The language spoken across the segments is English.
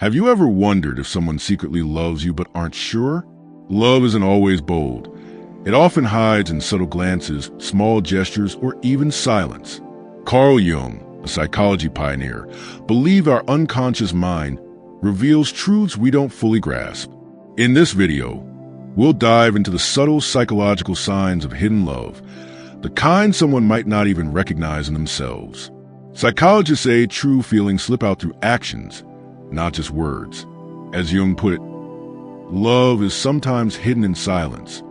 Have you ever wondered if someone secretly loves you but aren't sure? Love isn't always bold. It often hides in subtle glances, small gestures, or even silence. Carl Jung, a psychology pioneer, believed our unconscious mind reveals truths we don't fully grasp. In this video, we'll dive into the subtle psychological signs of hidden love, the kind someone might not even recognize in themselves. Psychologists say true feelings slip out through actions, not just words. As Jung put it, love is sometimes hidden in silence.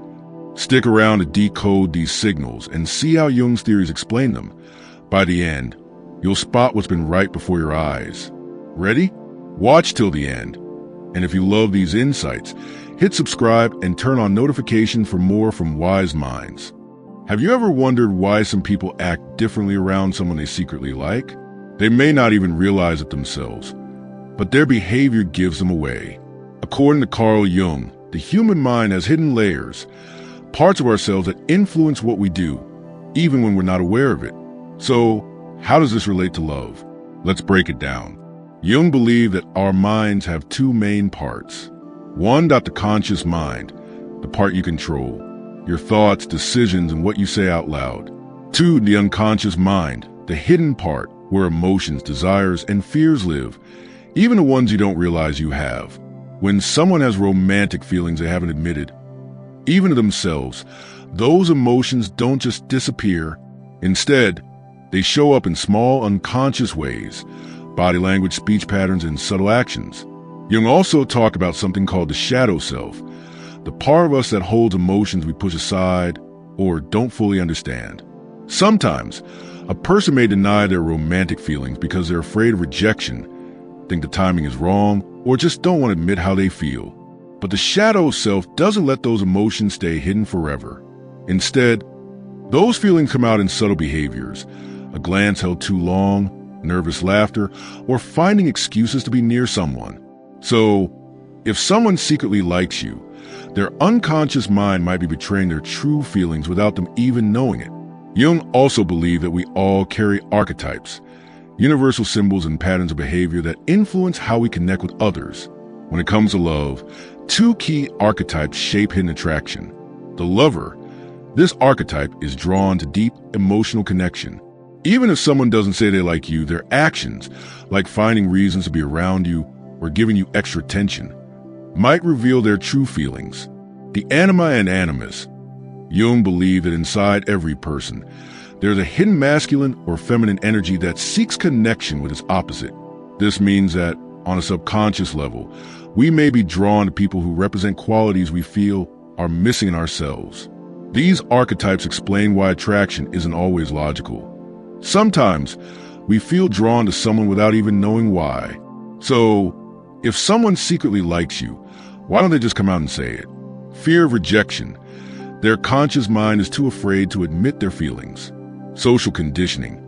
Stick around to decode these signals and see how Jung's theories explain them. By the end, you'll spot what's been right before your eyes. Ready? Watch till the end. And if you love these insights, hit subscribe and turn on notifications for more from wise minds. Have you ever wondered why some people act differently around someone they secretly like? They may not even realize it themselves, but their behavior gives them away. According to Carl Jung, the human mind has hidden layers, parts of ourselves that influence what we do, even when we're not aware of it. So, how does this relate to love? Let's break it down. Jung believed that our minds have two main parts. One, the conscious mind, the part you control, your thoughts, decisions, and what you say out loud. Two, the unconscious mind, the hidden part where emotions, desires, and fears live, even the ones you don't realize you have. When someone has romantic feelings they haven't admitted, even to themselves, those emotions don't just disappear. Instead, they show up in small, unconscious ways, body language, speech patterns, and subtle actions. Jung also talked about something called the shadow self, the part of us that holds emotions we push aside or don't fully understand. Sometimes, a person may deny their romantic feelings because they're afraid of rejection, think the timing is wrong, or just don't want to admit how they feel. But the shadow self doesn't let those emotions stay hidden forever. Instead, those feelings come out in subtle behaviors, a glance held too long, nervous laughter, or finding excuses to be near someone. So, if someone secretly likes you, their unconscious mind might be betraying their true feelings without them even knowing it. Jung also believed that we all carry archetypes, universal symbols and patterns of behavior that influence how we connect with others. When it comes to love, two key archetypes shape hidden attraction. The lover, this archetype is drawn to deep emotional connection. Even if someone doesn't say they like you, their actions, like finding reasons to be around you or giving you extra attention, might reveal their true feelings. The anima and animus. Jung believed that inside every person, there's a hidden masculine or feminine energy that seeks connection with its opposite. This means that, on a subconscious level, we may be drawn to people who represent qualities we feel are missing in ourselves. These archetypes explain why attraction isn't always logical. Sometimes, we feel drawn to someone without even knowing why. So, if someone secretly likes you, why don't they just come out and say it? Fear of rejection. Their conscious mind is too afraid to admit their feelings. Social conditioning.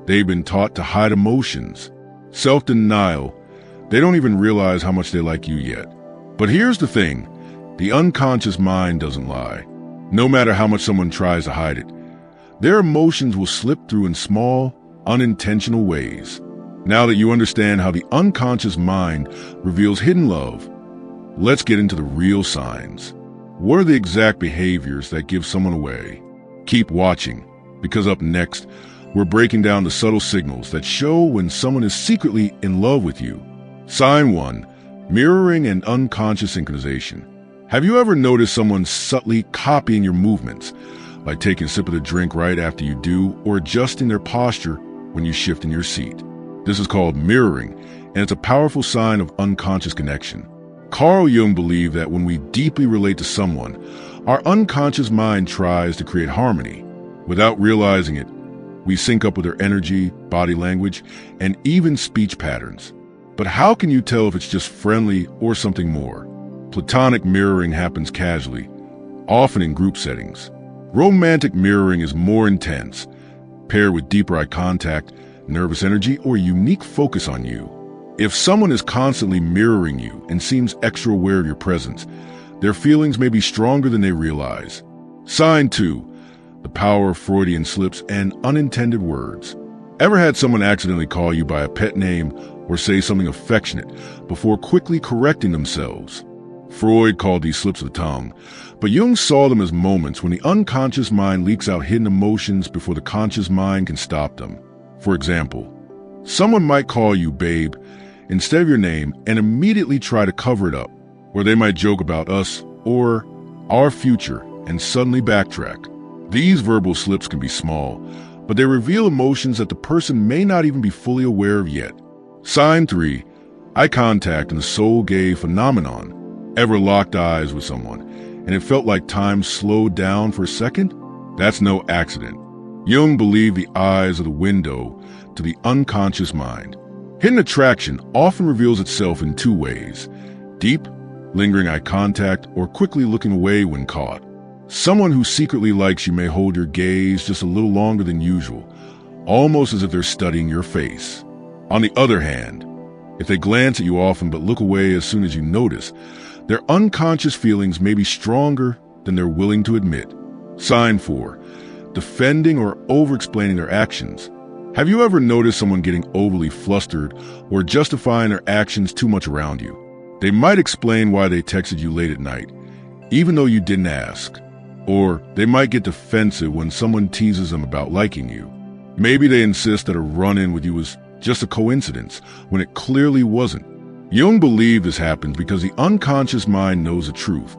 They've been taught to hide emotions. Self-denial. They don't even realize how much they like you yet. But here's the thing. The unconscious mind doesn't lie. No matter how much someone tries to hide it, their emotions will slip through in small, unintentional ways. Now that you understand how the unconscious mind reveals hidden love, let's get into the real signs. What are the exact behaviors that give someone away? Keep watching, because up next, we're breaking down the subtle signals that show when someone is secretly in love with you. Sign 1, mirroring and unconscious synchronization. Have you ever noticed someone subtly copying your movements, like taking a sip of the drink right after you do, or adjusting their posture when you shift in your seat? This is called mirroring, and it's a powerful sign of unconscious connection. Carl Jung believed that when we deeply relate to someone, our unconscious mind tries to create harmony. Without realizing it, we sync up with their energy, body language, and even speech patterns. But how can you tell if it's just friendly or something more? Platonic mirroring happens casually, often in group settings. Romantic mirroring is more intense, paired with deeper eye contact, nervous energy, or unique focus on you. If someone is constantly mirroring you and seems extra aware of your presence, their feelings may be stronger than they realize. Sign 2, the power of Freudian slips and unintended words. Ever had someone accidentally call you by a pet name or say something affectionate before quickly correcting themselves? Freud called these slips of the tongue, but Jung saw them as moments when the unconscious mind leaks out hidden emotions before the conscious mind can stop them. For example, someone might call you babe instead of your name and immediately try to cover it up, or they might joke about us or our future and suddenly backtrack. These verbal slips can be small, but they reveal emotions that the person may not even be fully aware of yet. Sign 3. Eye contact and the soul gaze phenomenon. Ever locked eyes with someone, and it felt like time slowed down for a second? That's no accident. Jung believed the eyes are the window to the unconscious mind. Hidden attraction often reveals itself in 2 ways: deep, lingering eye contact, or quickly looking away when caught. Someone who secretly likes you may hold your gaze just a little longer than usual, almost as if they're studying your face. On the other hand, if they glance at you often but look away as soon as you notice, their unconscious feelings may be stronger than they're willing to admit. Sign 4. Defending or over-explaining their actions. Have you ever noticed someone getting overly flustered or justifying their actions too much around you? They might explain why they texted you late at night, even though you didn't ask. Or they might get defensive when someone teases them about liking you. Maybe they insist that a run-in with you was just a coincidence when it clearly wasn't. Jung believed this happens because the unconscious mind knows the truth,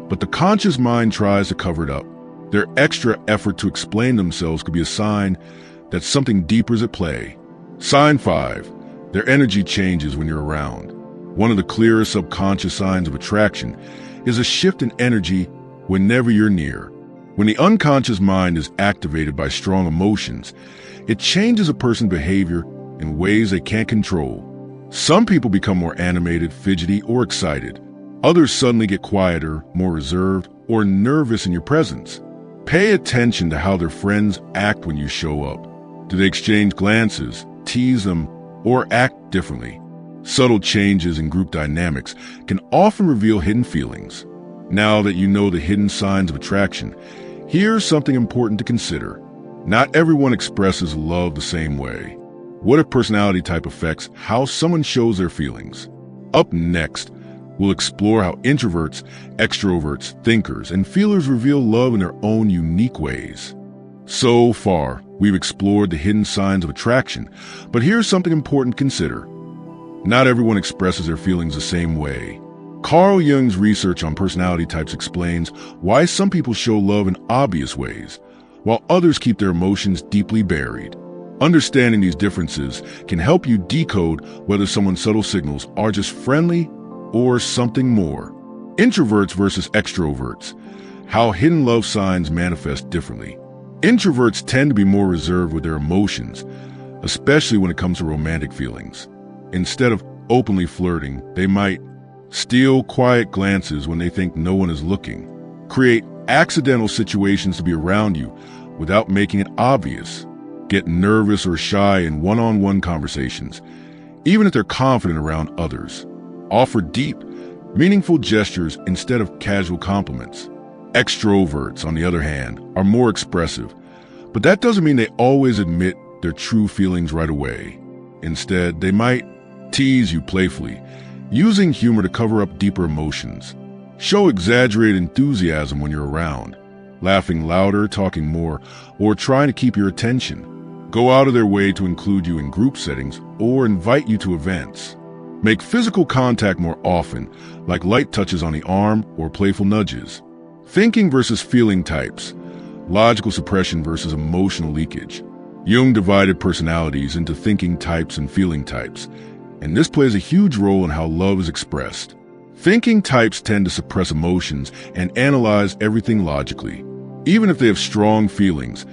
but the conscious mind tries to cover it up. Their extra effort to explain themselves could be a sign that something deeper is at play. Sign 5. Their energy changes when you're around. One of the clearest subconscious signs of attraction is a shift in energy whenever you're near. When the unconscious mind is activated by strong emotions, it changes a person's behavior in ways they can't control. Some people become more animated, fidgety, or excited. Others suddenly get quieter, more reserved, or nervous in your presence. Pay attention to how their friends act when you show up. Do they exchange glances, tease them, or act differently? Subtle changes in group dynamics can often reveal hidden feelings. Now that you know the hidden signs of attraction, here's something important to consider. Not everyone expresses love the same way. What if personality type affects how someone shows their feelings? Up next, we'll explore how introverts, extroverts, thinkers, and feelers reveal love in their own unique ways. So far, we've explored the hidden signs of attraction, but here's something important to consider. Not everyone expresses their feelings the same way. Carl Jung's research on personality types explains why some people show love in obvious ways, while others keep their emotions deeply buried. Understanding these differences can help you decode whether someone's subtle signals are just friendly or something more. Introverts versus extroverts. How hidden love signs manifest differently. Introverts tend to be more reserved with their emotions, especially when it comes to romantic feelings. Instead of openly flirting, they might steal quiet glances when they think no one is looking, create accidental situations to be around you without making it obvious, get nervous or shy in one-on-one conversations, even if they're confident around others, offer deep, meaningful gestures instead of casual compliments. Extroverts, on the other hand, are more expressive, but that doesn't mean they always admit their true feelings right away. Instead, they might tease you playfully, using humor to cover up deeper emotions. Show exaggerated enthusiasm when you're around, laughing louder, talking more, or trying to keep your attention. Go out of their way to include you in group settings or invite you to events. Make physical contact more often, like light touches on the arm or playful nudges. Thinking versus feeling types. Logical suppression versus emotional leakage. Jung divided personalities into thinking types and feeling types, and this plays a huge role in how love is expressed. Thinking types tend to suppress emotions and analyze everything logically. Even if they have strong feelings,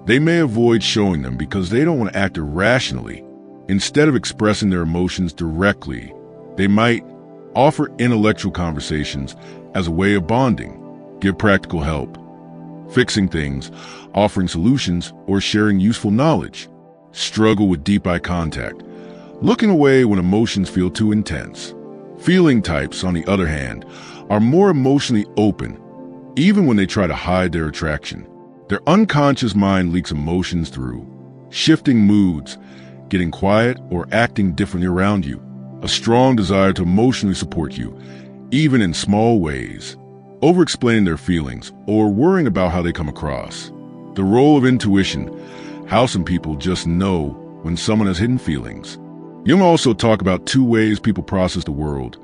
they may avoid showing them because they don't want to act irrationally. Instead of expressing their emotions directly, they might offer intellectual conversations as a way of bonding, give practical help, fixing things, offering solutions, or sharing useful knowledge. Struggle with deep eye contact, looking away when emotions feel too intense. Feeling types, on the other hand, are more emotionally open, even when they try to hide their attraction. Their unconscious mind leaks emotions through. shifting moods, getting quiet, or acting differently around you. A strong desire to emotionally support you, even in small ways. Over-explaining their feelings or worrying about how they come across. The role of intuition, how some people just know when someone has hidden feelings. Jung also talk about two ways people process the world.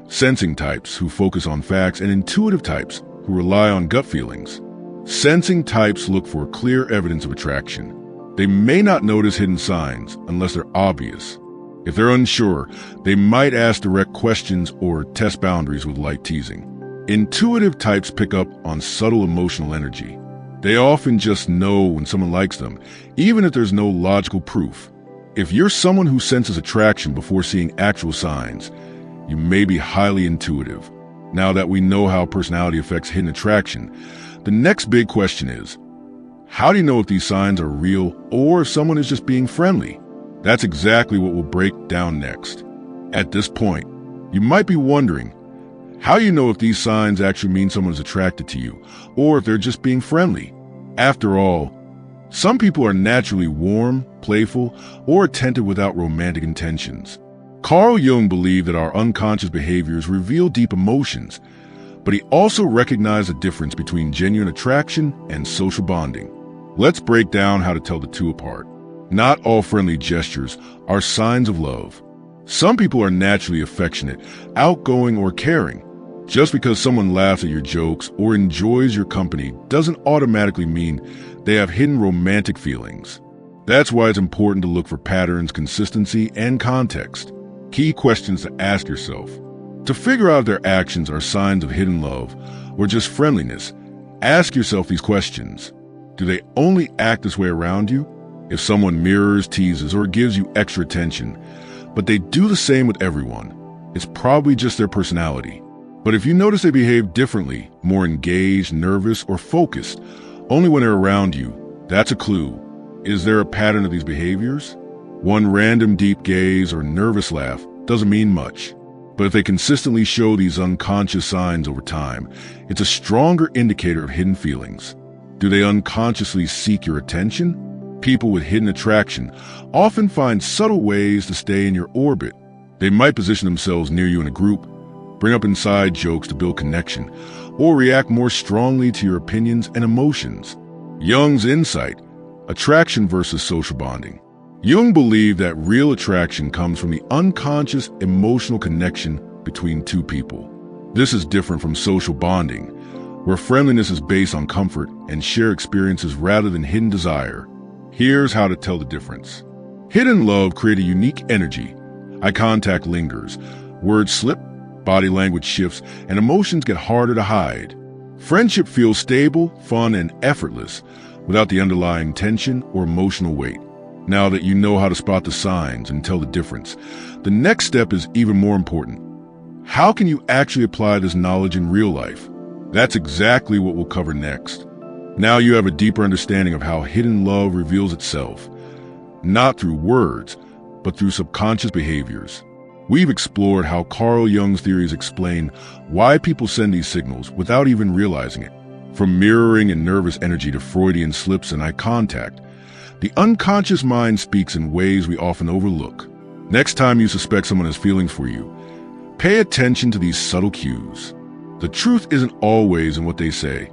Sensing types who focus on facts and intuitive types who rely on gut feelings. Sensing types look for clear evidence of attraction. They may not notice hidden signs unless they're obvious. If they're unsure, they might ask direct questions or test boundaries with light teasing. Intuitive types pick up on subtle emotional energy. They often just know when someone likes them, even if there's no logical proof. If you're someone who senses attraction before seeing actual signs, you may be highly intuitive. Now that we know how personality affects hidden attraction, the next big question is, how do you know if these signs are real or if someone is just being friendly? That's exactly what we'll break down next. At this point, you might be wondering, how do you know if these signs actually mean someone is attracted to you or if they're just being friendly? After all, some people are naturally warm, playful, or attentive without romantic intentions. Carl Jung believed that our unconscious behaviors reveal deep emotions, but he also recognized a difference between genuine attraction and social bonding. Let's break down how to tell the two apart. Not all friendly gestures are signs of love. Some people are naturally affectionate, outgoing, or caring. Just because someone laughs at your jokes or enjoys your company doesn't automatically mean they have hidden romantic feelings. That's why it's important to look for patterns, consistency, and context. Key questions to ask yourself. To figure out if their actions are signs of hidden love or just friendliness, ask yourself these questions. Do they only act this way around you? If someone mirrors, teases, or gives you extra attention, but they do the same with everyone, it's probably just their personality. But if you notice they behave differently, more engaged, nervous, or focused, only when they're around you, that's a clue. Is there a pattern of these behaviors? One random deep gaze or nervous laugh doesn't mean much. But if they consistently show these unconscious signs over time, it's a stronger indicator of hidden feelings. Do they unconsciously seek your attention? People with hidden attraction often find subtle ways to stay in your orbit. They might position themselves near you in a group, bring up inside jokes to build connection, or react more strongly to your opinions and emotions. Jung's insight, attraction versus social bonding. Jung believed that real attraction comes from the unconscious emotional connection between two people. This is different from social bonding, where friendliness is based on comfort and shared experiences rather than hidden desire. Here's how to tell the difference. Hidden love creates a unique energy. Eye contact lingers, words slip, body language shifts, and emotions get harder to hide. Friendship feels stable, fun, and effortless without the underlying tension or emotional weight. Now that you know how to spot the signs and tell the difference, the next step is even more important. How can you actually apply this knowledge in real life? That's exactly what we'll cover next. Now you have a deeper understanding of how hidden love reveals itself, not through words, but through subconscious behaviors. We've explored how Carl Jung's theories explain why people send these signals without even realizing it. From mirroring and nervous energy to Freudian slips and eye contact, the unconscious mind speaks in ways we often overlook. Next time you suspect someone has feelings for you, pay attention to these subtle cues. The truth isn't always in what they say.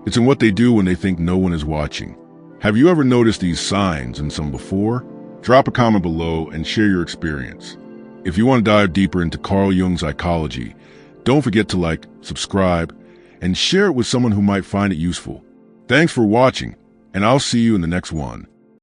It's in what they do when they think no one is watching. Have you ever noticed these signs in some before? Drop a comment below and share your experience. If you want to dive deeper into Carl Jung's psychology, don't forget to like, subscribe, and share it with someone who might find it useful. Thanks for watching, and I'll see you in the next one.